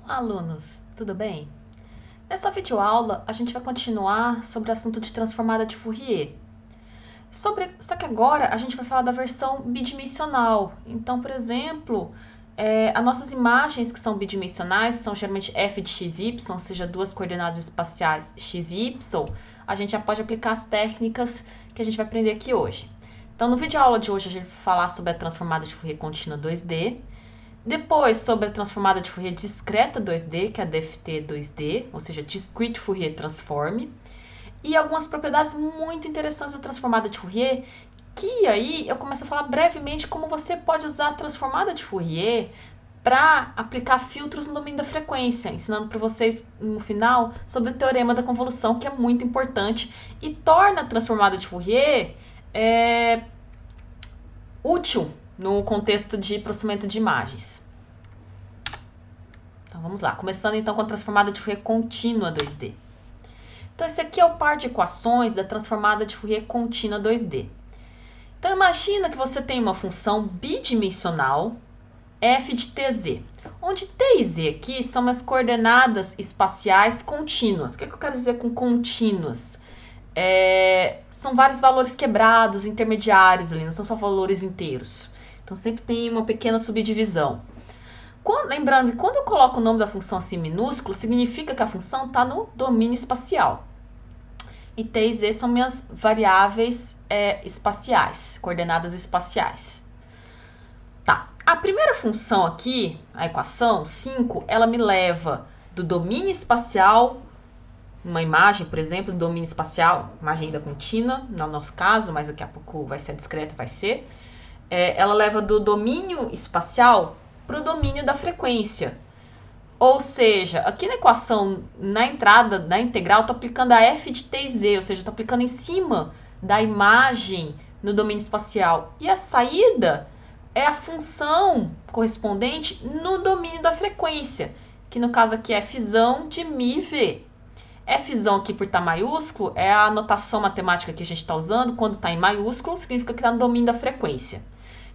alunos, tudo bem? Nessa videoaula, a gente vai continuar sobre o assunto de transformada de Fourier. Só que agora a gente vai falar da versão bidimensional. Então, por exemplo, as nossas imagens que são bidimensionais são geralmente f de xy, ou seja, duas coordenadas espaciais x e y. A gente já pode aplicar as técnicas que a gente vai aprender aqui hoje. Então, no vídeo aula de hoje, a gente vai falar sobre a transformada de Fourier contínua 2D. Depois, sobre a transformada de Fourier discreta 2D, que é a DFT 2D, ou seja, Discrete Fourier Transform. E algumas propriedades muito interessantes da transformada de Fourier, que aí eu começo a falar brevemente como você pode usar a transformada de Fourier para aplicar filtros no domínio da frequência, ensinando para vocês no final sobre o teorema da convolução, que é muito importante e torna a transformada de Fourier útil no contexto de processamento de imagens. Então vamos lá, começando então com a transformada de Fourier contínua 2D. Então esse aqui é o par de equações da transformada de Fourier contínua 2D. Então imagina que você tem uma função bidimensional f de tz, onde t e z aqui são as coordenadas espaciais contínuas. O que eu quero dizer com contínuas? São vários valores quebrados, intermediários ali, não são só valores inteiros. Então sempre tem uma pequena subdivisão. Lembrando que quando eu coloco o nome da função assim minúsculo, significa que a função está no domínio espacial. E t e z são minhas variáveis espaciais, coordenadas espaciais. Tá, a primeira função aqui, a equação 5, ela me leva do domínio espacial, uma imagem, por exemplo, do domínio espacial, imagem ainda contínua, no nosso caso, mas daqui a pouco vai ser discreta, vai ser. Ela leva do domínio espacial para o domínio da frequência. Ou seja, aqui na equação, na entrada da integral, estou aplicando a f de t e z, ou seja, estou aplicando em cima da imagem no domínio espacial. E a saída é a função correspondente no domínio da frequência, que no caso aqui é f de μv. F aqui por estar maiúsculo é a notação matemática que a gente está usando. Quando está em maiúsculo, significa que está no domínio da frequência.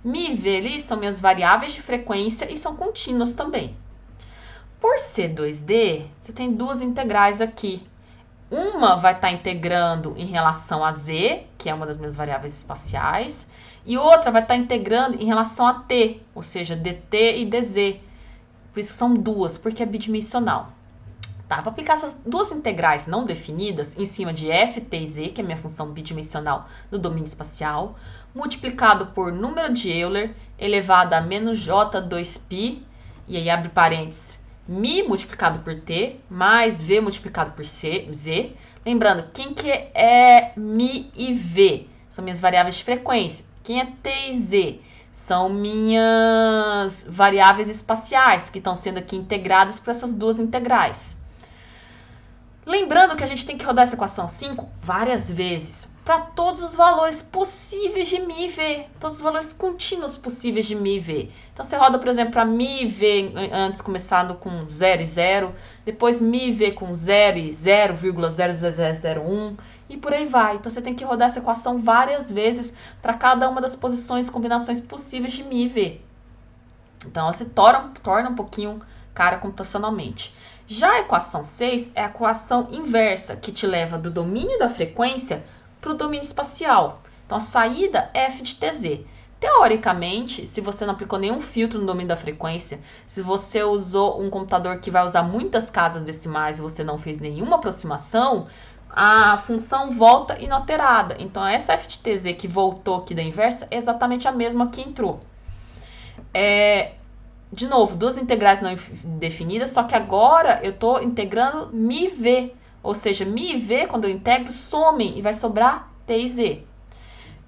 μv ali são minhas variáveis de frequência e são contínuas também. Por ser 2D, você tem duas integrais aqui. Uma vai estar integrando em relação a z, que é uma das minhas variáveis espaciais, e outra vai estar integrando em relação a t, ou seja, dt e dz. Por isso que são duas, porque é bidimensional. Tá, vou aplicar essas duas integrais não definidas em cima de f, t e z, que é a minha função bidimensional no domínio espacial, multiplicado por número de Euler elevado a menos j2π, e aí abre parênteses, μ multiplicado por t, mais v multiplicado por z. Lembrando, quem que é μ e v? São minhas variáveis de frequência. Quem é t e z? São minhas variáveis espaciais, que estão sendo aqui integradas por essas duas integrais. Lembrando que a gente tem que rodar essa equação 5 várias vezes, para todos os valores possíveis de μ e v, todos os valores contínuos possíveis de μ e v. Então você roda, por exemplo, para μ e v antes começando com 0 e 0, depois μ e v com 0 e 0,00001 e por aí vai. Então você tem que rodar essa equação várias vezes para cada uma das posições, combinações possíveis de μ e v. Então ela se torna um pouquinho cara computacionalmente. Já a equação 6 é a equação inversa, que te leva do domínio da frequência para o domínio espacial. Então, a saída é f de tz. Teoricamente, se você não aplicou nenhum filtro no domínio da frequência, se você usou um computador que vai usar muitas casas decimais e você não fez nenhuma aproximação, a função volta inalterada. Então, essa f de tz que voltou aqui da inversa é exatamente a mesma que entrou. De novo, duas integrais não definidas, só que agora eu estou integrando μ e v. Ou seja, μ e v, quando eu integro, somem e vai sobrar t e z.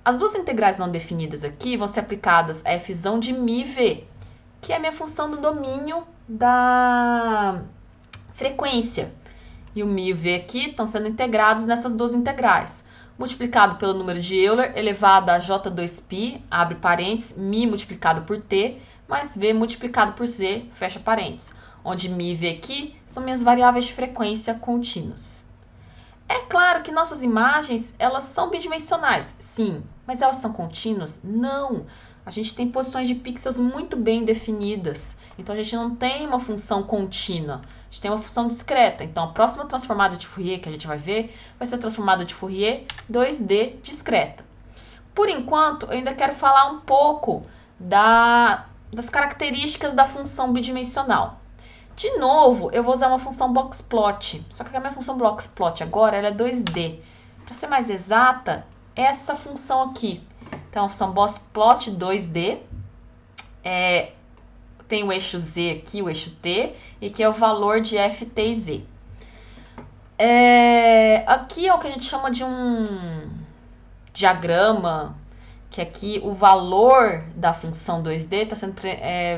As duas integrais não definidas aqui vão ser aplicadas a f de μ e v, que é a minha função do domínio da frequência. E o μ e o v aqui estão sendo integrados nessas duas integrais. Multiplicado pelo número de Euler elevado a j2π, abre parênteses, μ multiplicado por t, mais v multiplicado por z, fecha parênteses, onde μ e v aqui são minhas variáveis de frequência contínuas. É claro que nossas imagens, elas são bidimensionais, sim, mas elas são contínuas? Não. a gente tem posições de pixels muito bem definidas. Então, a gente não tem uma função contínua, a gente tem uma função discreta. Então, a próxima transformada de Fourier que a gente vai ver vai ser a transformada de Fourier 2D discreta. Por enquanto, eu ainda quero falar um pouco das características da função bidimensional. De novo, eu vou usar uma função boxplot, só que a minha função boxplot agora ela é 2D. Para ser mais exata, essa função aqui. Então, a função boxplot 2D tem o eixo Z aqui, o eixo T, e que é o valor de f, t e z. Aqui é o que a gente chama de um diagrama, que aqui o valor da função 2D está sendo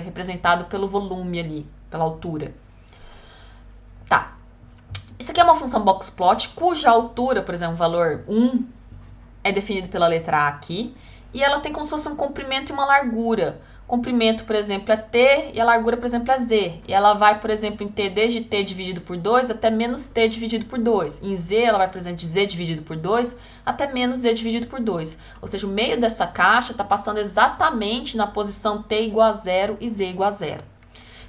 representado pelo volume ali, pela altura. Tá. Isso aqui é uma função boxplot, cuja altura, por exemplo, o valor 1, é definido pela letra A aqui, e ela tem como se fosse um comprimento e uma largura. O comprimento, por exemplo, é T e a largura, por exemplo, é Z. E ela vai, por exemplo, em T desde T dividido por 2 até menos T dividido por 2. Em Z, ela vai, por exemplo, de Z dividido por 2 até menos Z dividido por 2. Ou seja, o meio dessa caixa está passando exatamente na posição T igual a 0 e Z igual a 0.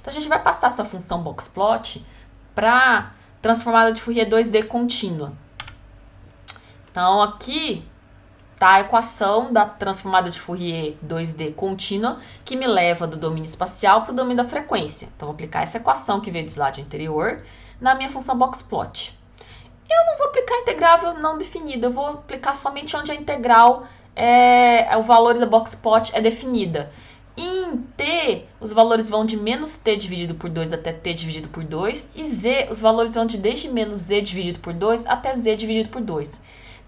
Então, a gente vai passar essa função boxplot para transformada de Fourier 2D contínua. Então, aqui tá a equação da transformada de Fourier 2D contínua, que me leva do domínio espacial para o domínio da frequência. Então, vou aplicar essa equação que veio do slide anterior na minha função boxplot. Eu não vou aplicar integrável não definida, eu vou aplicar somente onde a integral, o valor da boxplot é definida. Em T, os valores vão de menos T dividido por 2 até T dividido por 2, e Z, os valores vão de desde menos Z dividido por 2 até Z dividido por 2.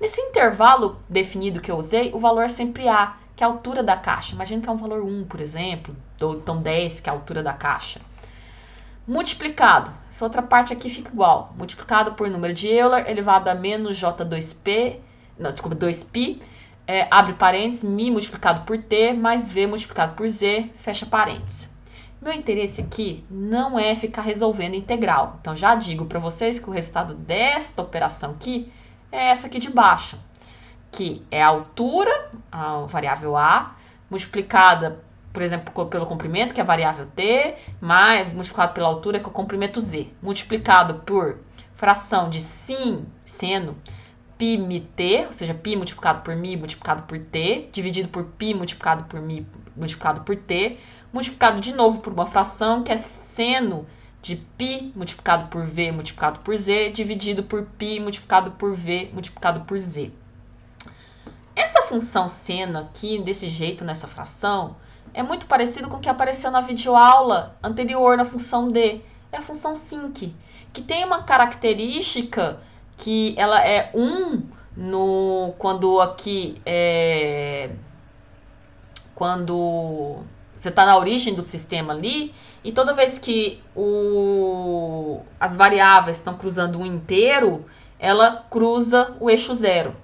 Nesse intervalo definido que eu usei, o valor é sempre A, que é a altura da caixa. Imagina que é um valor 1, por exemplo, ou então 10, que é a altura da caixa. Multiplicado, essa outra parte aqui fica igual. Multiplicado por número de Euler elevado a menos J2P, não, desculpa, 2π, abre parênteses, μ multiplicado por T, mais V multiplicado por Z, fecha parênteses. Meu interesse aqui não é ficar resolvendo integral. Então, já digo para vocês que o resultado desta operação aqui é essa aqui de baixo, que é a altura, a variável A, multiplicada, por exemplo, pelo comprimento, que é a variável T, mais multiplicado pela altura, que é o comprimento Z, multiplicado por fração de seno, π-t, ou seja, π multiplicado por μ multiplicado por t, dividido por π multiplicado por μ multiplicado por t, multiplicado de novo por uma fração, que é seno de π multiplicado por v multiplicado por z, dividido por π multiplicado por v multiplicado por z. Essa função seno aqui, desse jeito, nessa fração, é muito parecido com o que apareceu na videoaula anterior na função d. É a função sinc, que tem uma característica que ela é 1 quando aqui quando você está na origem do sistema ali, e toda vez que as variáveis estão cruzando um inteiro, ela cruza o eixo zero.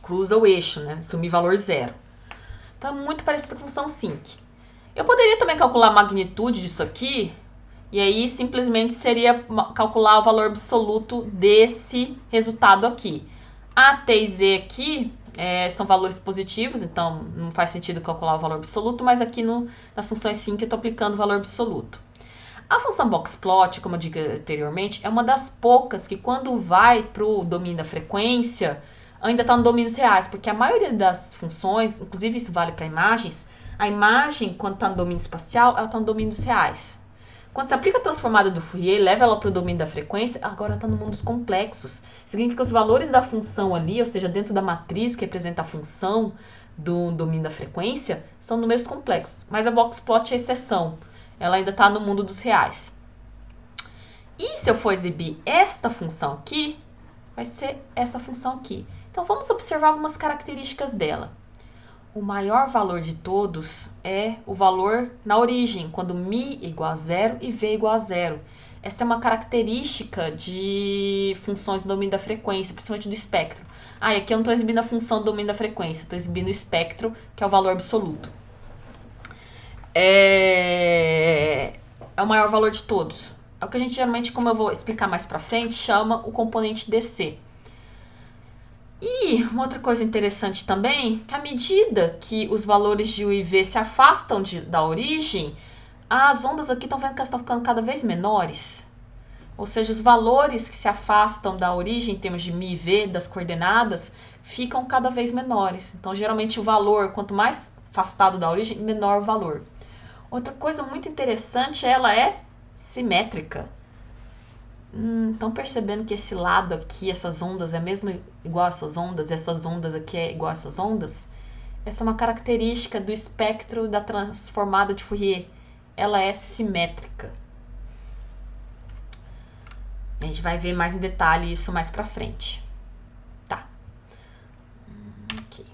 Cruza o eixo, né? Assumir valor zero. Então, é muito parecido com a função sinc. Eu poderia também calcular a magnitude disso aqui, e aí simplesmente seria calcular o valor absoluto desse resultado aqui. A, T e Z aqui são valores positivos, então não faz sentido calcular o valor absoluto, mas aqui nas funções sinc eu estou aplicando o valor absoluto. A função boxplot, como eu disse anteriormente, é uma das poucas que quando vai para o domínio da frequência, ainda está no domínios reais, porque a maioria das funções, inclusive isso vale para imagens, a imagem, quando está no domínio espacial, ela está no domínios reais. Quando você aplica a transformada do Fourier, leva ela para o domínio da frequência, agora está no mundo dos complexos. Significa que os valores da função ali, ou seja, dentro da matriz que representa a função do domínio da frequência, são números complexos. Mas a boxplot é exceção. Ela ainda está no mundo dos reais. E se eu for exibir esta função aqui, vai ser essa função aqui. Então, vamos observar algumas características dela. O maior valor de todos é o valor na origem, quando μ igual a 0 e v igual a 0. Essa é uma característica de funções do domínio da frequência, principalmente do espectro. E aqui eu não estou exibindo a função do domínio da frequência, estou exibindo o espectro, que é o valor absoluto. É o maior valor de todos. É o que a gente, geralmente, como eu vou explicar mais pra frente, chama o componente DC. E uma outra coisa interessante também, que à medida que os valores de U e V se afastam da origem, as ondas aqui estão vendo que elas estão ficando cada vez menores. Ou seja, os valores que se afastam da origem, em termos de μ e v, das coordenadas, ficam cada vez menores. Então, geralmente, o valor, quanto mais afastado da origem, menor o valor. Outra coisa muito interessante, ela é simétrica. Estão percebendo que esse lado aqui, essas ondas, é mesmo igual a essas ondas, e essas ondas aqui é igual a essas ondas? Essa é uma característica do espectro da transformada de Fourier. Ela é simétrica. A gente vai ver mais em detalhe isso mais pra frente. Tá. Ok.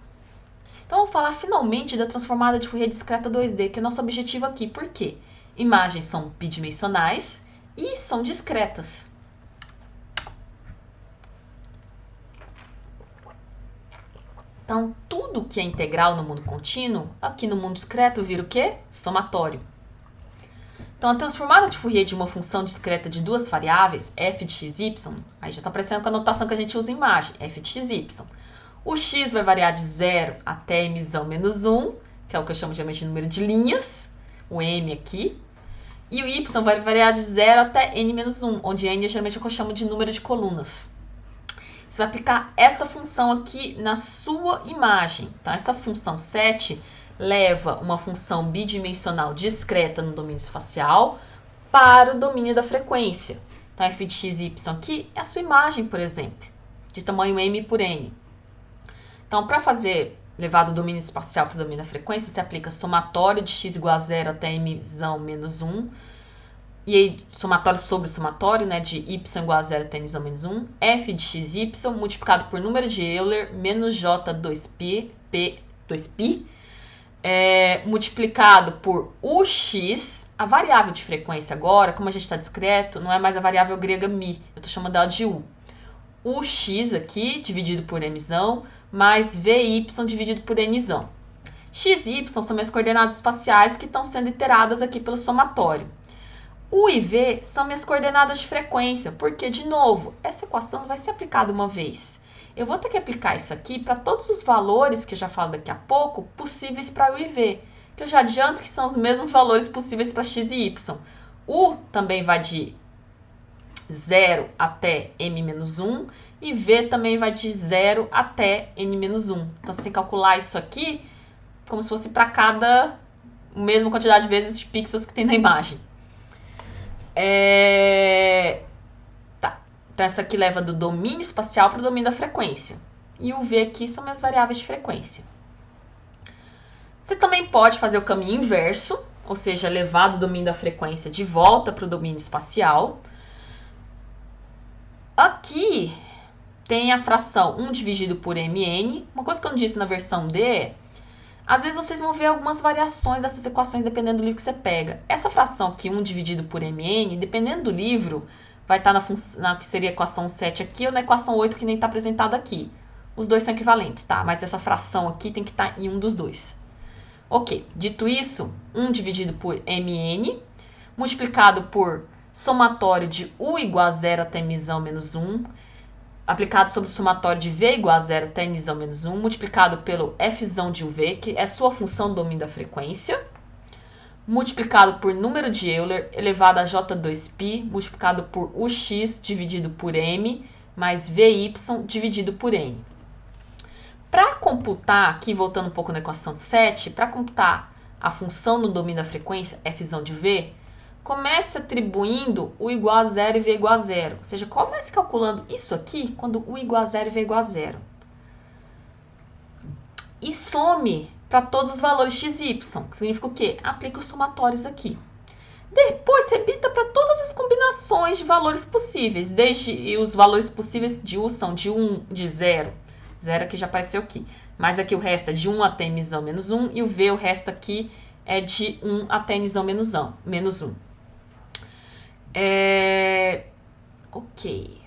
Então, vamos falar finalmente da transformada de Fourier discreta 2D, que é o nosso objetivo aqui. Por quê? Imagens são bidimensionais e são discretas. Então, tudo que é integral no mundo contínuo, aqui no mundo discreto vira o quê? Somatório. Então, a transformada de Fourier de uma função discreta de duas variáveis, f de x, y, aí já está aparecendo com a notação que a gente usa em imagem, f de x, y. O x vai variar de 0 até mzão menos 1, que é o que eu chamo geralmente de número de linhas, o m aqui. E o y vai variar de 0 até n menos 1, onde n é geralmente o que eu chamo de número de colunas. Você vai aplicar essa função aqui na sua imagem. Então, essa função 7 leva uma função bidimensional discreta no domínio espacial para o domínio da frequência. Então, f de x e y aqui é a sua imagem, por exemplo, de tamanho m por n. Então, para levar do domínio espacial para o domínio da frequência, você aplica somatório de x igual a 0 até mzão menos 1, e aí somatório sobre somatório, né, de y igual a 0 até n menos 1, f de x, y multiplicado por número de Euler menos j2π, multiplicado por ux, a variável de frequência agora, como a gente está discreto, não é mais a variável grega mi, eu estou chamando ela de u. Ux aqui, dividido por mzão, mais vy dividido por nzão. X e y são minhas coordenadas espaciais que estão sendo iteradas aqui pelo somatório. U e V são minhas coordenadas de frequência, porque, de novo, essa equação não vai ser aplicada uma vez. Eu vou ter que aplicar isso aqui para todos os valores, que eu já falo daqui a pouco, possíveis para U e V, que eu já adianto que são os mesmos valores possíveis para X e Y. U também vai de 0 até m-1, e V também vai de 0 até n-1. Então, você tem que calcular isso aqui como se fosse para cada mesma quantidade de vezes de pixels que tem na imagem. Tá. Então, essa aqui leva do domínio espacial para o domínio da frequência. E o V aqui são minhas variáveis de frequência. Você também pode fazer o caminho inverso, ou seja, levar do domínio da frequência de volta para o domínio espacial. Aqui tem a fração 1 dividido por mn. Uma coisa que eu não disse na versão D é, às vezes vocês vão ver algumas variações dessas equações dependendo do livro que você pega. Essa fração aqui, 1 dividido por mn, dependendo do livro, vai estar na que seria a equação 7 aqui ou na equação 8 que nem está apresentada aqui. Os dois são equivalentes, tá? Mas essa fração aqui tem que estar em um dos dois. Ok, dito isso, 1 dividido por mn, multiplicado por somatório de u igual a 0 até mzão menos 1, aplicado sobre o somatório de v igual a 0 até nzão menos 1, multiplicado pelo fzão de uv, que é sua função do domínio da frequência, multiplicado por número de Euler elevado a j2π, multiplicado por ux dividido por m, mais vy dividido por n. Para computar, aqui voltando um pouco na equação de 7, para computar a função no domínio da frequência, fzão de v, comece atribuindo u igual a 0 e v igual a 0. Ou seja, comece calculando isso aqui quando u igual a 0 e v igual a 0. E some para todos os valores x e y, que significa o quê? Aplica os somatórios aqui. Depois, repita para todas as combinações de valores possíveis. E os valores possíveis de u são de 1, de 0. 0 aqui já apareceu aqui. Mas aqui o resto é de 1 até mzão menos 1. E o v, o resto aqui, é de 1 até nzão menos 1. Ok.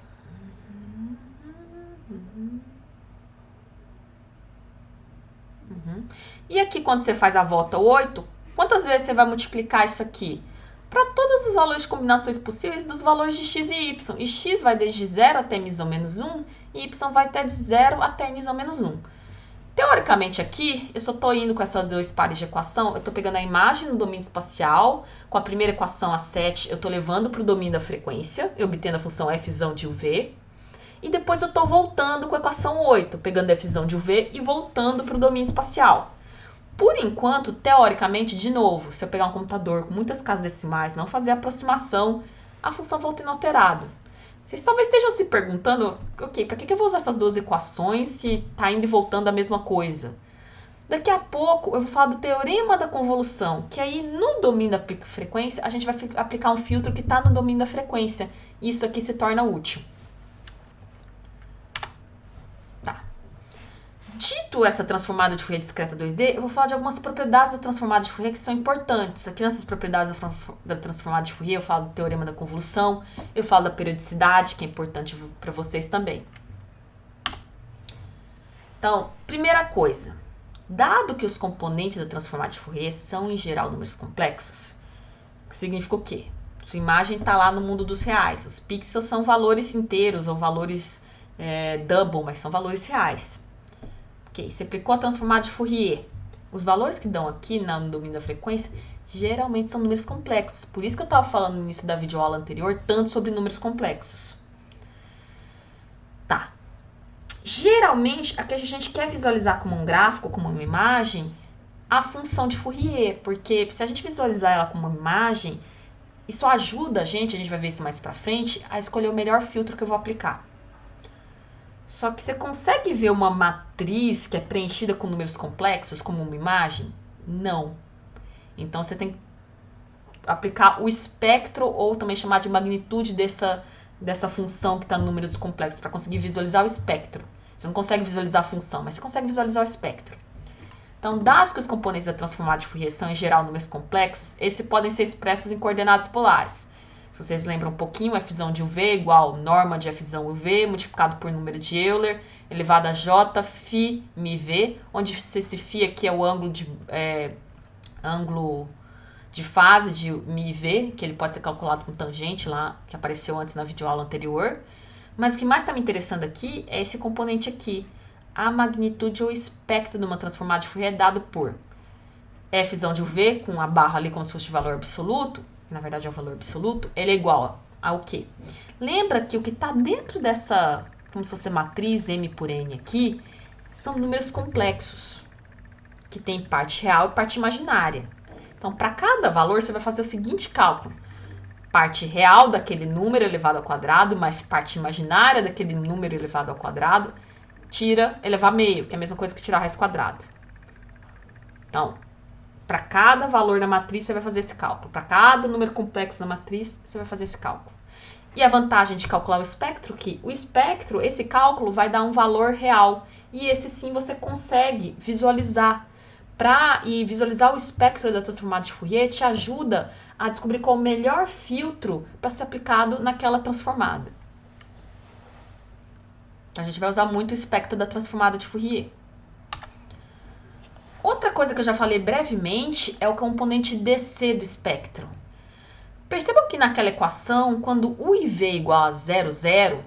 E aqui, quando você faz a volta 8, quantas vezes você vai multiplicar isso aqui? Para todas todos os valores de combinações possíveis dos valores de x e y. E x vai desde 0 até μ menos 1 e y vai até de 0 até μ menos 1. Teoricamente aqui, eu só estou indo com essas dois pares de equação, eu estou pegando a imagem no domínio espacial, com a primeira equação, a 7, eu estou levando para o domínio da frequência, eu obtendo a função f de uv, e depois eu estou voltando com a equação 8, pegando f de uv e voltando para o domínio espacial. Por enquanto, teoricamente, de novo, se eu pegar um computador com muitas casas decimais, não fazer aproximação, a função volta inalterada. Vocês talvez estejam se perguntando, ok, para que eu vou usar essas duas equações se está indo e voltando a mesma coisa? Daqui a pouco eu vou falar do teorema da convolução, que aí no domínio da frequência a gente vai aplicar um filtro que está no domínio da frequência. Isso aqui se torna útil. Tá. Dito essa transformada de Fourier discreta 2D, eu vou falar de algumas propriedades da transformada de Fourier que são importantes. Aqui nessas propriedades da transformada de Fourier eu falo do teorema da convolução, eu falo da periodicidade, que é importante para vocês também. Então, primeira coisa, dado que os componentes da transformada de Fourier são em geral números complexos, que significa o quê? Sua imagem está lá no mundo dos reais, os pixels são valores inteiros ou valores double, mas são valores reais. Ok, você aplicou a transformada de Fourier. Os valores que dão aqui no domínio da frequência geralmente são números complexos. Por isso que eu estava falando no início da videoaula anterior tanto sobre números complexos. Tá. Geralmente, aqui a gente quer visualizar como um gráfico, como uma imagem, a função de Fourier, porque se a gente visualizar ela como uma imagem, isso ajuda a gente vai ver isso mais pra frente, a escolher o melhor filtro que eu vou aplicar. Só que você consegue ver uma matriz que é preenchida com números complexos como uma imagem? Não. Então você tem que aplicar o espectro, ou também chamar de magnitude dessa função que está em números complexos, para conseguir visualizar o espectro. Você não consegue visualizar a função, mas você consegue visualizar o espectro. Então, dados que os componentes da transformada de Fourier são em geral números complexos, esses podem ser expressos em coordenadas polares. Se vocês lembram um pouquinho, f de uv é igual norma de f uv multiplicado por número de Euler elevado a j φ μv, onde esse φ aqui é o ângulo de fase de μv, que ele pode ser calculado com tangente lá, que apareceu antes na videoaula anterior. Mas o que mais está me interessando aqui é esse componente aqui, a magnitude ou espectro de uma transformada de Fourier dado por f de uv, com a barra ali como se fosse o valor absoluto, que na verdade é o valor absoluto, ele é igual ao quê? Lembra que o que está dentro dessa, como se fosse matriz m por n aqui, são números complexos, que tem parte real e parte imaginária. Então, para cada valor, você vai fazer o seguinte cálculo. Parte real daquele número elevado ao quadrado, mais parte imaginária daquele número elevado ao quadrado, tira elevar a meio, que é a mesma coisa que tirar raiz quadrada. Então, para cada valor da matriz, você vai fazer esse cálculo. Para cada número complexo da matriz, você vai fazer esse cálculo. E a vantagem de calcular o espectro é que o espectro, esse cálculo, vai dar um valor real. E esse sim você consegue visualizar. E visualizar o espectro da transformada de Fourier te ajuda a descobrir qual o melhor filtro para ser aplicado naquela transformada. A gente vai usar muito o espectro da transformada de Fourier. Outra coisa que eu já falei brevemente é o componente DC do espectro. Percebam que naquela equação, quando u e v é igual a 0, 0,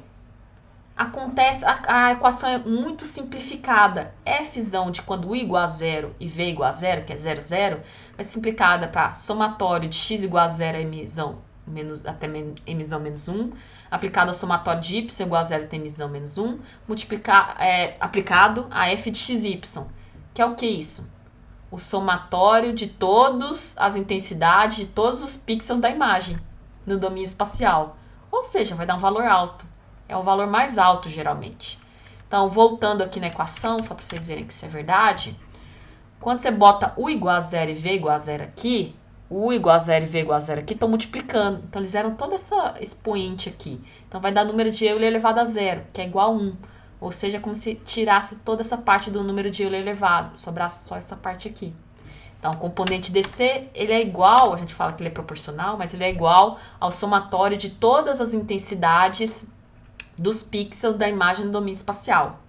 acontece, a equação é muito simplificada. F de quando u igual a 0 e v igual a 0, que é 0, 0, vai ser simplificada para somatório de x igual a 0 a até m menos 1, aplicado ao somatório de y igual a 0 até m menos 1, aplicado a f de xy, que é o que isso? O somatório de todas as intensidades de todos os pixels da imagem no domínio espacial. Ou seja, vai dar um valor alto. É o valor mais alto, geralmente. Então, voltando aqui na equação, só para vocês verem que isso é verdade, quando você bota u igual a 0 e v igual a 0 aqui, u igual a 0 e v igual a 0 aqui estão multiplicando. Então, eles deram todo esse expoente aqui. Então, vai dar número de Euler elevado a 0, que é igual a 1. Ou seja, é como se tirasse toda essa parte do número de Euler elevado, sobrasse só essa parte aqui. Então, o componente DC, ele é igual, a gente fala que ele é proporcional, mas ele é igual ao somatório de todas as intensidades dos pixels da imagem no domínio espacial.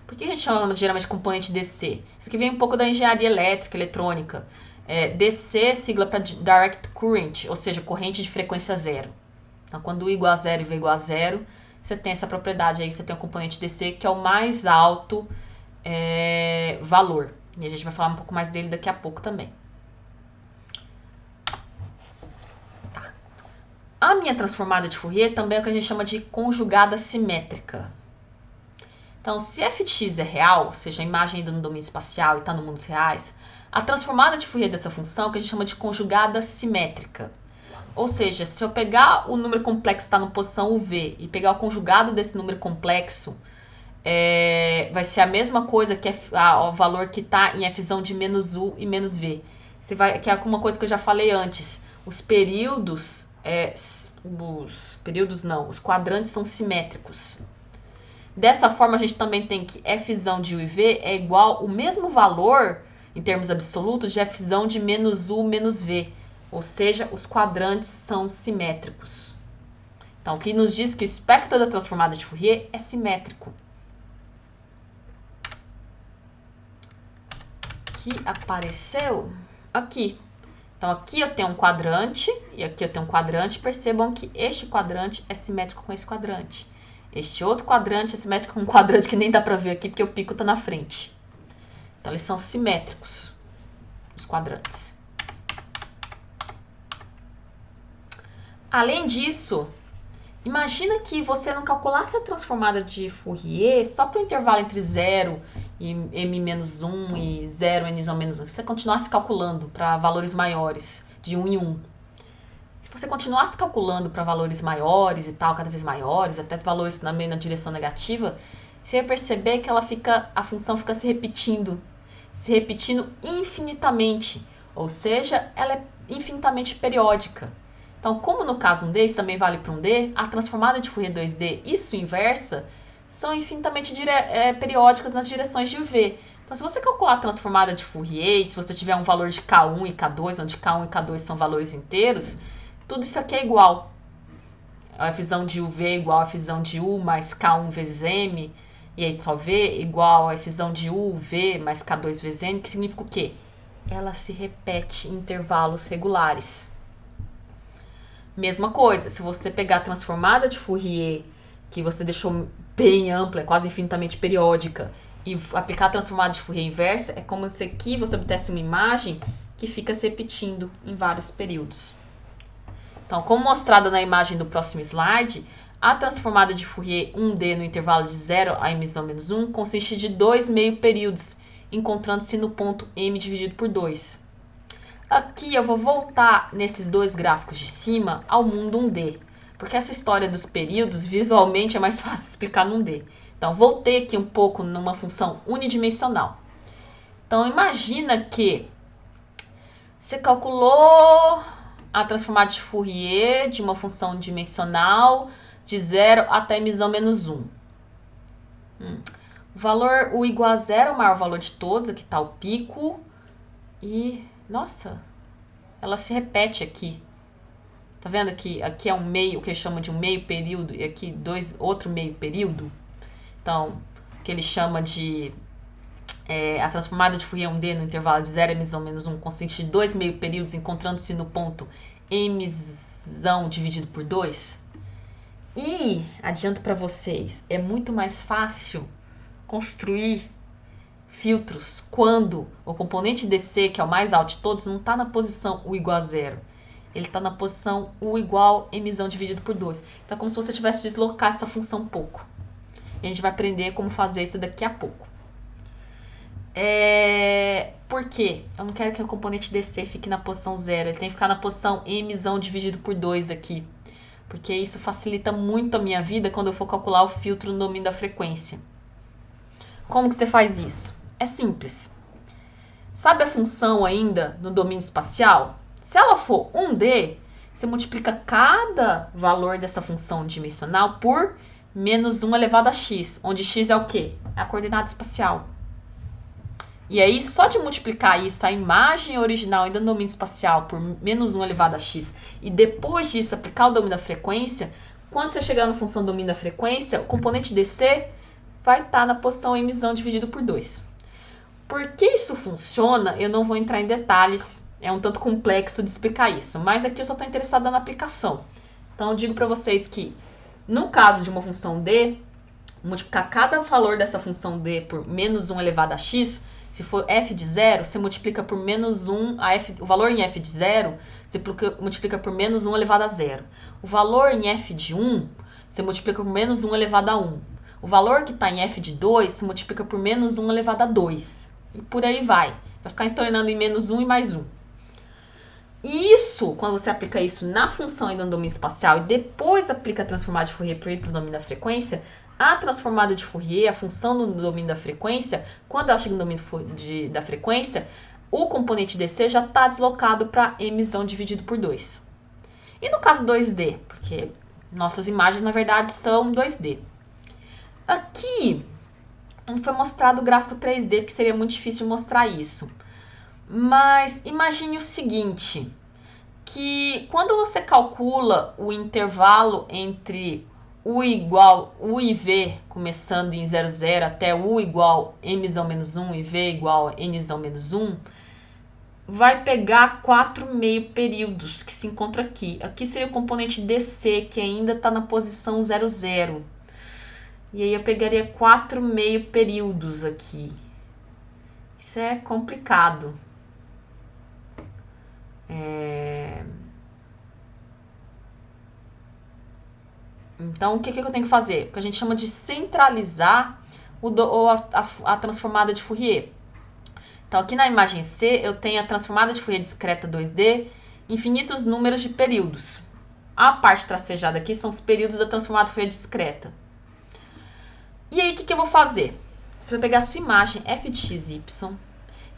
Por que a gente chama geralmente de componente DC? Isso aqui vem um pouco da engenharia elétrica, eletrônica. DC, sigla para Direct Current, ou seja, corrente de frequência zero. Então, quando U igual a zero e V igual a zero, você tem essa propriedade aí, você tem o componente DC, que é o mais alto valor. E a gente vai falar um pouco mais dele daqui a pouco também. Tá. A minha transformada de Fourier também é o que a gente chama de conjugada simétrica. Então, se f de x é real, ou seja, a imagem ainda no domínio espacial e está no mundo dos reais, a transformada de Fourier dessa função é o que a gente chama de conjugada simétrica. Ou seja, se eu pegar o número complexo que está na posição UV e pegar o conjugado desse número complexo, vai ser a mesma coisa que o valor que está em f de menos u e menos v. Que é alguma coisa que eu já falei antes. Os quadrantes são simétricos. Dessa forma, a gente também tem que f de u e v é igual o mesmo valor, em termos absolutos, de f de menos u menos v. Ou seja, os quadrantes são simétricos. Então, o que nos diz que o espectro da transformada de Fourier é simétrico. Que apareceu aqui. Então, aqui eu tenho um quadrante e aqui eu tenho um quadrante. Percebam que este quadrante é simétrico com esse quadrante. Este outro quadrante é simétrico com um quadrante que nem dá pra ver aqui porque o pico tá na frente. Então, eles são simétricos, os quadrantes. Além disso, imagina que você não calculasse a transformada de Fourier só para o intervalo entre 0 e m-1 e 0 n-1. Você continuasse calculando para valores maiores, de 1 em 1. Se você continuasse calculando para valores maiores e tal, cada vez maiores, até valores também na direção negativa, você ia perceber que a função fica se repetindo infinitamente. Ou seja, ela é infinitamente periódica. Então, como no caso 1D, isso também vale para 1D, a transformada de Fourier 2D e sua inversa são infinitamente periódicas nas direções de UV. Então, se você calcular a transformada de Fourier, se você tiver um valor de K1 e K2, onde K1 e K2 são valores inteiros, tudo isso aqui é igual. A f de UV é igual a f de U mais K1 vezes M, e aí só V igual a f de UV mais K2 vezes M, que significa o quê? Ela se repete em intervalos regulares. Mesma coisa, se você pegar a transformada de Fourier, que você deixou bem ampla, quase infinitamente periódica, e aplicar a transformada de Fourier inversa, é como se aqui você obtivesse uma imagem que fica se repetindo em vários períodos. Então, como mostrado na imagem do próximo slide, a transformada de Fourier 1D no intervalo de 0 a m-1 consiste de 2 meio períodos, encontrando-se no ponto m dividido por 2. Aqui eu vou voltar nesses dois gráficos de cima ao mundo 1D, porque essa história dos períodos visualmente é mais fácil explicar no 1D. Então, voltei aqui um pouco numa função unidimensional. Então, imagina que você calculou a transformada de Fourier de uma função dimensional de 0 até m-1. O valor U igual a 0 é o maior valor de todos, aqui está o pico. E, nossa, ela se repete aqui. Tá vendo que aqui é um meio, o que eles chamam de um meio período, e aqui outro meio período. Então, que ele chama de a transformada de Fourier 1D no intervalo de 0 a m-1 consiste de 2 meio períodos encontrando-se no ponto m dividido por 2. E, adianto para vocês, é muito mais fácil construir filtros quando o componente DC, que é o mais alto de todos, não está na posição U igual a 0. Ele está na posição U igual a m dividido por 2. Então, é como se você tivesse deslocado essa função um pouco. E a gente vai aprender como fazer isso daqui a pouco. Por quê? Eu não quero que o componente DC fique na posição 0. Ele tem que ficar na posição m dividido por 2 aqui. Porque isso facilita muito a minha vida quando eu for calcular o filtro no domínio da frequência. Como que você faz isso? É simples. Sabe a função ainda no domínio espacial? Se ela for 1D, você multiplica cada valor dessa função dimensional por menos 1 elevado a x, onde x é o quê? É a coordenada espacial. E aí, só de multiplicar isso, a imagem original ainda no domínio espacial, por menos 1 elevado a x, e depois disso aplicar o domínio da frequência, quando você chegar na função domínio da frequência, o componente DC vai estar na posição m dividido por 2. Por que isso funciona, eu não vou entrar em detalhes é um tanto complexo de explicar isso, mas aqui eu só estou interessada na aplicação. Então eu digo para vocês que no caso de uma função d, multiplicar cada valor dessa função d por menos 1 elevado a x, se for f de 0, você multiplica por menos 1, o valor em f de 0, você multiplica por menos 1 elevado a 0. O valor em f de 1, você multiplica por menos 1 elevado a 1. O valor que está em f de 2 se multiplica por menos 1 elevado a 2. E por aí vai. Vai ficar tornando em menos 1 e mais 1. Isso, quando você aplica isso na função ainda no domínio espacial e depois aplica a transformada de Fourier para o domínio da frequência, a transformada de Fourier, a função no domínio da frequência, quando ela chega no domínio da frequência, o componente DC já está deslocado para emissão dividido por 2. E no caso 2D, porque nossas imagens na verdade são 2D. Aqui não foi mostrado o gráfico 3D, porque seria muito difícil mostrar isso. Mas imagine o seguinte, que quando você calcula o intervalo entre U igual U e V, começando em 0, 0, até U igual Mzão menos 1 e V igual Nzão menos 1, vai pegar 4 meio períodos que se encontram aqui. Aqui seria o componente DC, que ainda está na posição 0, 0. E aí eu pegaria 4 meio períodos aqui. Isso é complicado. Então, o que eu tenho que fazer? O que a gente chama de centralizar a transformada de Fourier. Então, aqui na imagem C, eu tenho a transformada de Fourier discreta 2D, infinitos números de períodos. A parte tracejada aqui são os períodos da transformada de Fourier discreta. E aí, o que eu vou fazer? Você vai pegar a sua imagem f de x, y,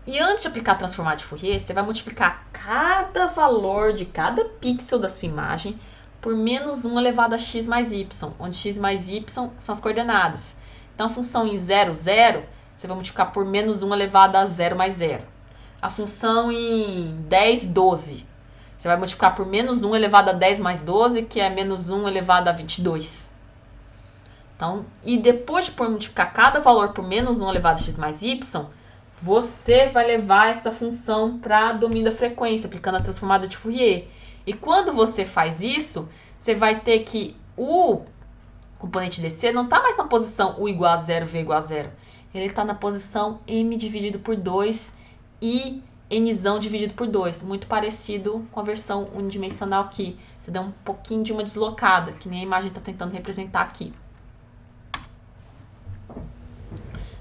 e antes de aplicar a transformada de Fourier, você vai multiplicar cada valor de cada pixel da sua imagem por menos 1 elevado a x mais y, onde x mais y são as coordenadas. Então, a função em 0, 0, você vai multiplicar por menos 1 elevado a 0 mais 0. A função em 10, 12, você vai multiplicar por menos 1 elevado a 10 mais 12, que é menos 1 elevado a 22. Então, e depois de multiplicar cada valor por menos 1 elevado a x mais y, você vai levar essa função para domínio da frequência, aplicando a transformada de Fourier. E quando você faz isso, você vai ter que o componente DC não está mais na posição U igual a 0, V igual a 0. Ele está na posição M dividido por 2 e Nzão dividido por 2. Muito parecido com a versão unidimensional aqui. Você dá um pouquinho de uma deslocada, que nem a imagem está tentando representar aqui.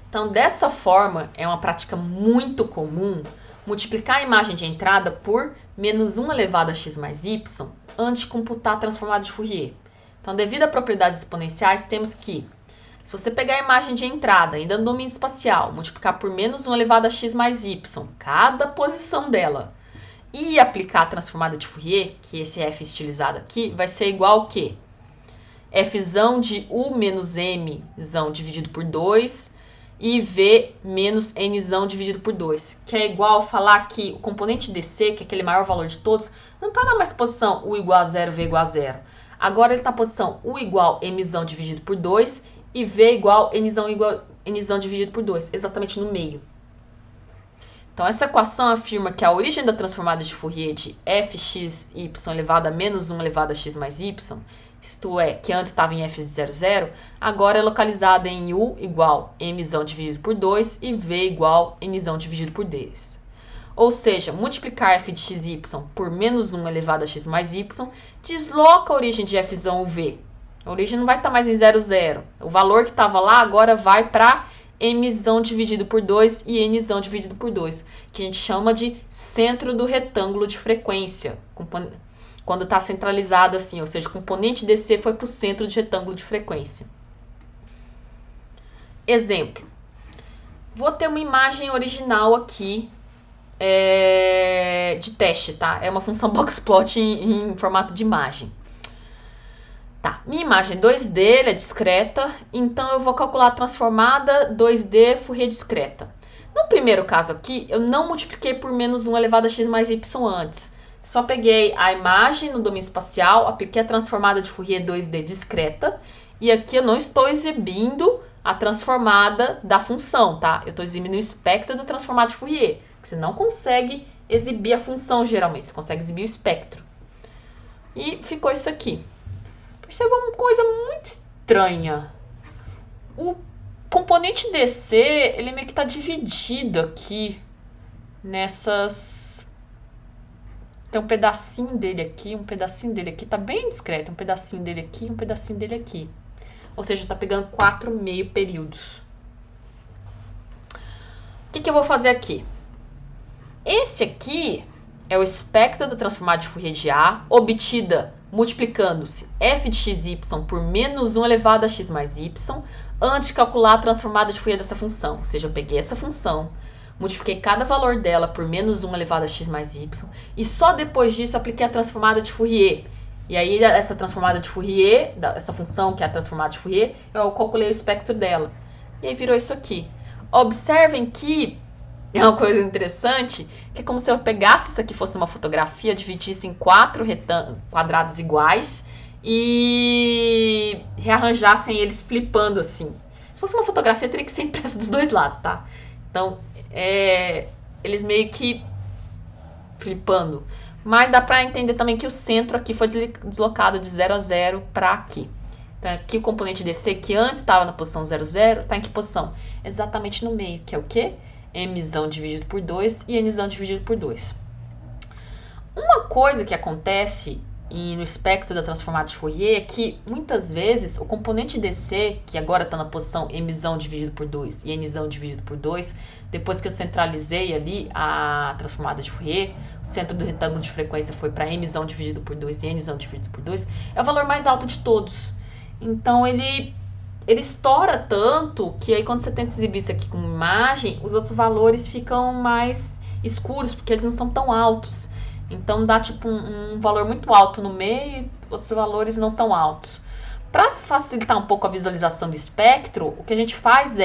Então, dessa forma, é uma prática muito comum multiplicar a imagem de entrada por menos 1 elevado a x mais y antes de computar a transformada de Fourier. Então, devido a propriedades exponenciais, temos que, se você pegar a imagem de entrada, ainda no domínio espacial, multiplicar por menos 1 elevado a x mais y, cada posição dela, e aplicar a transformada de Fourier, que esse f estilizado aqui, vai ser igual ao quê? Fzão de U menos Mzão dividido por 2 e V menos Nzão dividido por 2, que é igual a falar que o componente DC, que é aquele maior valor de todos, não está na mais posição U igual a 0, V igual a 0. Agora ele está na posição U igual Mzão dividido por 2 e V igual Nzão dividido por 2, exatamente no meio. Então, essa equação afirma que a origem da transformada de Fourier de fxy elevado a menos 1 elevado a x mais y, isto é, que antes estava em f de 0, 0, agora é localizada em u igual mzão dividido por 2 e v igual nzão dividido por 2. Ou seja, multiplicar f de xy por menos 1 elevado a x mais y desloca a origem de fzão v. A origem não vai estar mais em 0, 0. O valor que estava lá agora vai para mzão dividido por 2 e nzão dividido por 2, que a gente chama de centro do retângulo de frequência, quando está centralizado assim, ou seja, o componente DC foi para o centro de retângulo de frequência. Exemplo. Vou ter uma imagem original aqui de teste, tá? É uma função boxplot em formato de imagem. Tá, minha imagem 2D, ela é discreta, então eu vou calcular a transformada 2D Fourier discreta. No primeiro caso aqui, eu não multipliquei por menos 1 elevado a x mais y antes. Só peguei a imagem no domínio espacial, apliquei a transformada de Fourier 2D discreta, e aqui eu não estou exibindo a transformada da função, tá? Eu estou exibindo o espectro da transformada de Fourier, que você não consegue exibir a função geralmente, você consegue exibir o espectro. E ficou isso aqui. Perceba uma coisa muito estranha. O componente DC, ele meio que está dividido aqui nessas... Tem um pedacinho dele aqui, um pedacinho dele aqui, tá bem discreto, um pedacinho dele aqui, um pedacinho dele aqui. Ou seja, tá pegando 4 meio períodos. O que eu vou fazer aqui? Esse aqui é o espectro da transformada de Fourier de A, obtida multiplicando-se f de xy por menos 1 elevado a x mais y, antes de calcular a transformada de Fourier dessa função. Ou seja, eu peguei essa função, multipliquei cada valor dela por menos 1 elevado a x mais y, e só depois disso apliquei a transformada de Fourier. E aí, essa transformada de Fourier, essa função que é a transformada de Fourier, eu calculei o espectro dela. E aí virou isso aqui. Observem que é uma coisa interessante, que é como se eu pegasse isso aqui, fosse uma fotografia, dividisse em 4 quadrados iguais e rearranjassem eles flipando assim. Se fosse uma fotografia, teria que ser impresso dos dois lados, tá? Então, eles meio que flipando. Mas dá pra entender também que o centro aqui foi deslocado de 0 a 0 para aqui. Então, aqui o componente DC, que antes estava na posição 0, 0, está em que posição? Exatamente no meio, que é o quê? Mzão dividido por 2 e Nzão dividido por 2. Uma coisa que acontece no espectro da transformada de Fourier é que, muitas vezes, o componente DC, que agora está na posição Mzão dividido por 2 e Nzão dividido por 2, depois que eu centralizei ali a transformada de Fourier, o centro do retângulo de frequência foi para Mzão dividido por 2 e Nzão dividido por 2, é o valor mais alto de todos. Então, ele estoura tanto que aí quando você tenta exibir isso aqui com imagem, os outros valores ficam mais escuros, porque eles não são tão altos. Então dá tipo um valor muito alto no meio e outros valores não tão altos. Para facilitar um pouco a visualização do espectro, o que a gente faz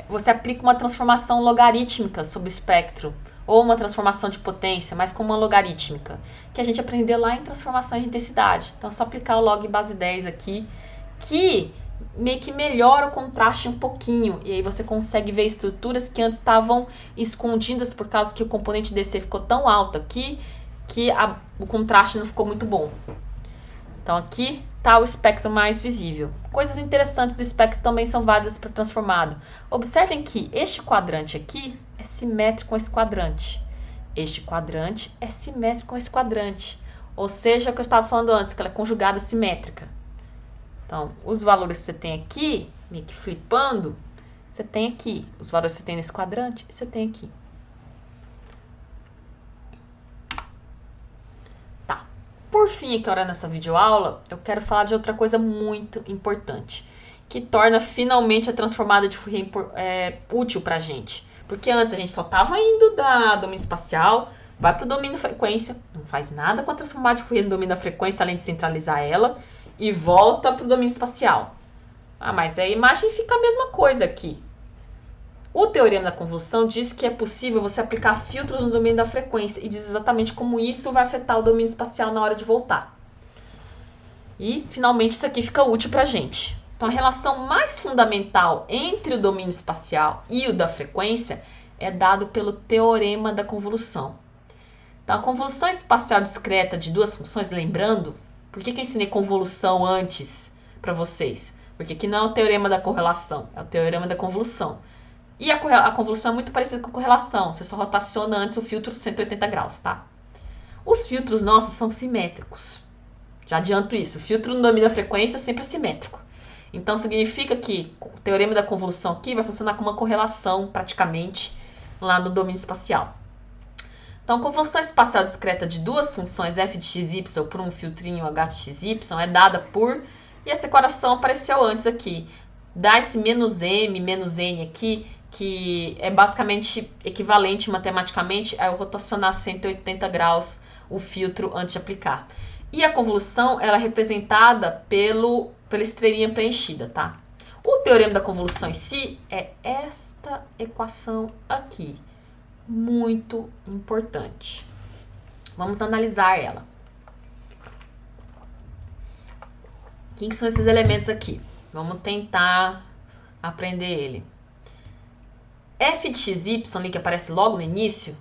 você aplica uma transformação logarítmica sobre o espectro, ou uma transformação de potência, mas com uma logarítmica, que a gente aprendeu lá em transformação de intensidade. Então é só aplicar o log base 10 aqui, que meio que melhora o contraste um pouquinho, e aí você consegue ver estruturas que antes estavam escondidas por causa que o componente DC ficou tão alto aqui, que o contraste não ficou muito bom. Então aqui está o espectro mais visível. Coisas interessantes do espectro também são válidas para transformado. Observem que este quadrante aqui é simétrico com esse quadrante. Este quadrante é simétrico com esse quadrante. Ou seja, o que eu estava falando antes, que ela é conjugada simétrica. Então, os valores que você tem aqui, meio que flipando, você tem aqui. Os valores que você tem nesse quadrante, você tem aqui. Tá. Por fim, aqui agora nessa videoaula, eu quero falar de outra coisa muito importante, que torna finalmente a transformada de Fourier útil pra gente. Porque antes a gente só estava indo da domínio espacial, vai para o domínio frequência, não faz nada com a transformada de Fourier no domínio da frequência, além de centralizar ela, e volta para o domínio espacial. Ah, mas a imagem fica a mesma coisa aqui. O teorema da convolução diz que é possível você aplicar filtros no domínio da frequência e diz exatamente como isso vai afetar o domínio espacial na hora de voltar. E, finalmente, isso aqui fica útil para a gente. Então, a relação mais fundamental entre o domínio espacial e o da frequência é dado pelo teorema da convolução. Então, a convolução espacial discreta de duas funções, lembrando, por que eu ensinei convolução antes para vocês? Porque aqui não é o teorema da correlação, é o teorema da convolução. E a convolução é muito parecida com a correlação, você só rotaciona antes o filtro 180 graus, tá? Os filtros nossos são simétricos. Já adianto isso, o filtro no domínio da frequência é sempre simétrico. Então, significa que o teorema da convolução aqui vai funcionar como uma correlação, praticamente, lá no domínio espacial. Então, a convolução espacial discreta de duas funções f de xy por um filtrinho h de xy é dada por... E essa equação apareceu antes aqui. Dá esse menos n aqui, que é basicamente equivalente matematicamente a eu rotacionar 180 graus o filtro antes de aplicar. E a convolução ela é representada pela estrelinha preenchida, tá? O teorema da convolução em si é esta equação aqui. Muito importante. Vamos analisar ela. Quem que são esses elementos aqui? Vamos tentar aprender ele. f de xy, ali que aparece logo no início,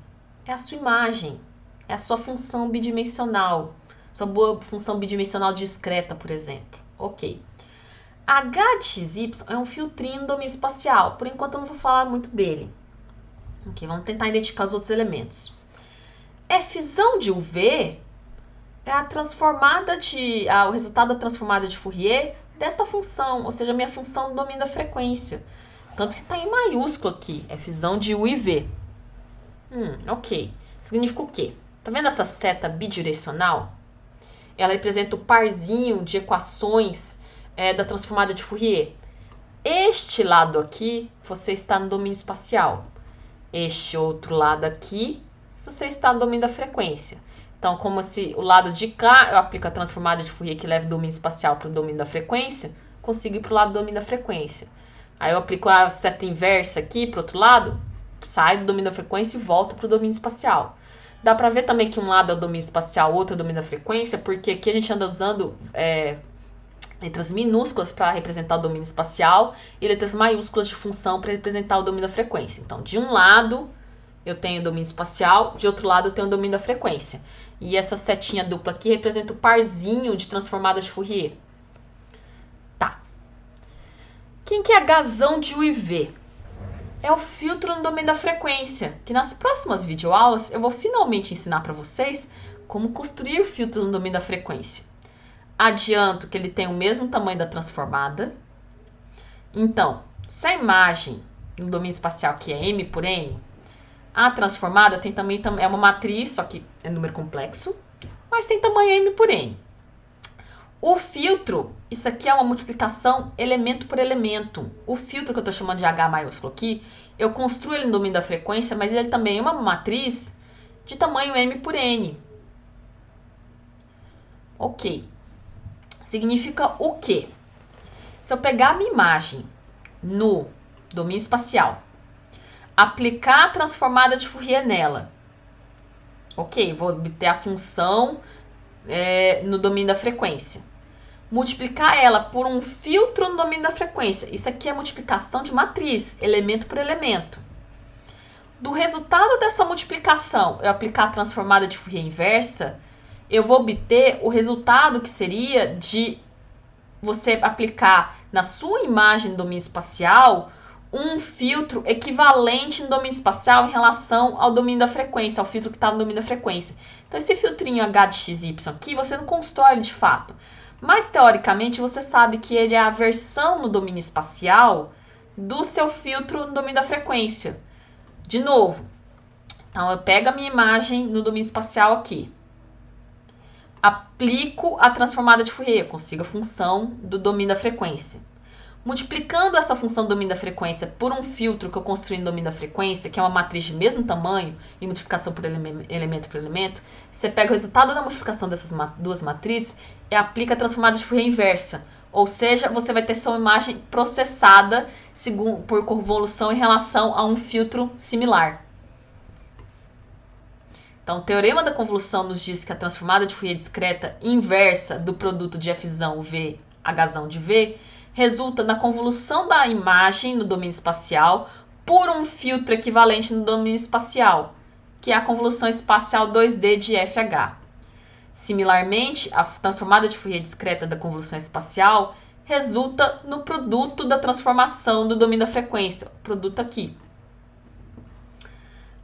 é a sua imagem, é a sua função bidimensional, sua boa função bidimensional discreta, por exemplo. Ok. H de xy é um filtrinho no domínio espacial. Por enquanto eu não vou falar muito dele. Ok, vamos tentar identificar os outros elementos. F de UV é a transformada o resultado da transformada de Fourier desta função, ou seja, a minha função do domínio da frequência. Tanto que está em maiúsculo aqui, F de U e V. Ok. Significa o quê? Tá vendo essa seta bidirecional? Ela representa o parzinho de equações da transformada de Fourier. Este lado aqui, você está no domínio espacial. Este outro lado aqui, você está no domínio da frequência. Então, como se o lado de cá eu aplico a transformada de Fourier que leva o domínio espacial para o domínio da frequência, consigo ir para o lado do domínio da frequência. Aí eu aplico a seta inversa aqui para o outro lado, saio do domínio da frequência e volto para o domínio espacial. Dá para ver também que um lado é o domínio espacial, o outro é o domínio da frequência, porque aqui a gente anda usando letras minúsculas para representar o domínio espacial e letras maiúsculas de função para representar o domínio da frequência. Então, de um lado eu tenho o domínio espacial, de outro lado eu tenho o domínio da frequência. E essa setinha dupla aqui representa o parzinho de transformadas de Fourier. Tá. Quem que é H de U e V? É o filtro no domínio da frequência, que nas próximas videoaulas eu vou finalmente ensinar para vocês como construir filtros no domínio da frequência. Adianto que ele tem o mesmo tamanho da transformada. Então, se a imagem no domínio espacial aqui é M por N, a transformada tem também é uma matriz, só que é número complexo, mas tem tamanho M por N. O filtro, isso aqui é uma multiplicação elemento por elemento. O filtro que eu estou chamando de H maiúsculo aqui, eu construo ele no domínio da frequência, mas ele também é uma matriz de tamanho M por N. Ok. Significa o quê? Se eu pegar a minha imagem no domínio espacial, aplicar a transformada de Fourier nela, ok, vou obter a função no domínio da frequência. Multiplicar ela por um filtro no domínio da frequência. Isso aqui é multiplicação de matriz, elemento por elemento. Do resultado dessa multiplicação, eu aplicar a transformada de Fourier inversa, eu vou obter o resultado que seria de você aplicar na sua imagem no domínio espacial um filtro equivalente no domínio espacial em relação ao domínio da frequência, ao filtro que está no domínio da frequência. Então, esse filtrinho H de XY aqui, você não constrói ele de fato. Mas, teoricamente, você sabe que ele é a versão no domínio espacial do seu filtro no domínio da frequência. De novo, então eu pego a minha imagem no domínio espacial aqui. Aplico a transformada de Fourier, consigo a função do domínio da frequência. Multiplicando essa função do domínio da frequência por um filtro que eu construí no domínio da frequência, que é uma matriz de mesmo tamanho e multiplicação por elemento por elemento, você pega o resultado da multiplicação dessas duas matrizes e aplica a transformada de Fourier inversa. Ou seja, você vai ter sua imagem processada por convolução em relação a um filtro similar. Então, o teorema da convolução nos diz que a transformada de Fourier discreta inversa do produto de f V, h de V, resulta na convolução da imagem no domínio espacial por um filtro equivalente no domínio espacial, que é a convolução espacial 2D de FH. Similarmente, a transformada de Fourier discreta da convolução espacial resulta no produto da transformação do domínio da frequência, o produto aqui.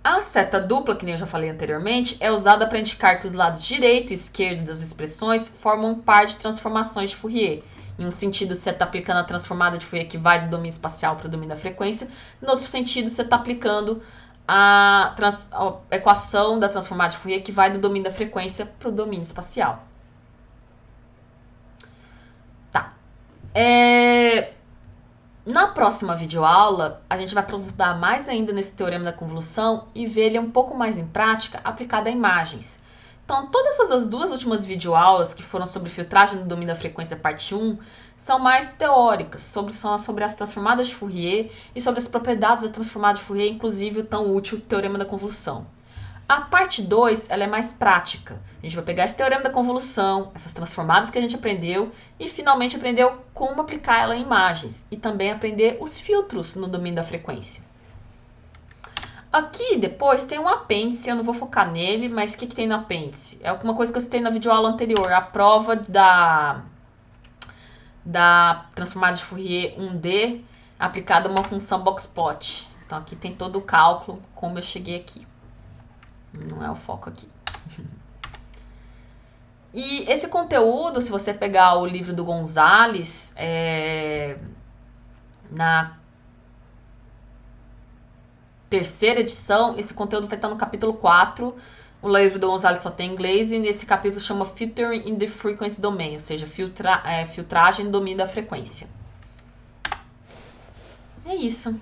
A seta dupla, que nem eu já falei anteriormente, é usada para indicar que os lados direito e esquerdo das expressões formam um par de transformações de Fourier. Em um sentido, você está aplicando a transformada de Fourier que vai do domínio espacial para o domínio da frequência. No outro sentido, você está aplicando a equação da transformada de Fourier que vai do domínio da frequência para o domínio espacial. Tá. Na próxima videoaula, a gente vai aprofundar mais ainda nesse teorema da convolução e ver ele um pouco mais em prática aplicado a imagens. Então, todas essas duas últimas videoaulas que foram sobre filtragem do domínio da frequência parte 1 são mais teóricas, são sobre as transformadas de Fourier e sobre as propriedades da transformada de Fourier, inclusive o tão útil teorema da convolução. A parte 2 ela é mais prática. A gente vai pegar esse teorema da convolução, essas transformadas que a gente aprendeu e finalmente aprendeu como aplicar ela em imagens e também aprender os filtros no domínio da frequência. Aqui depois tem um apêndice, eu não vou focar nele, mas o que tem no apêndice? É alguma coisa que eu citei na videoaula anterior, a prova da transformada de Fourier 1D aplicada a uma função box-plot. Então aqui tem todo o cálculo, como eu cheguei aqui. Não é o foco aqui. E esse conteúdo, se você pegar o livro do Gonzalez, na terceira edição, esse conteúdo vai estar no capítulo 4. O livro do Gonzalez só tem em inglês e nesse capítulo chama Filtering in the Frequency Domain, ou seja, filtragem do domínio da frequência. É isso.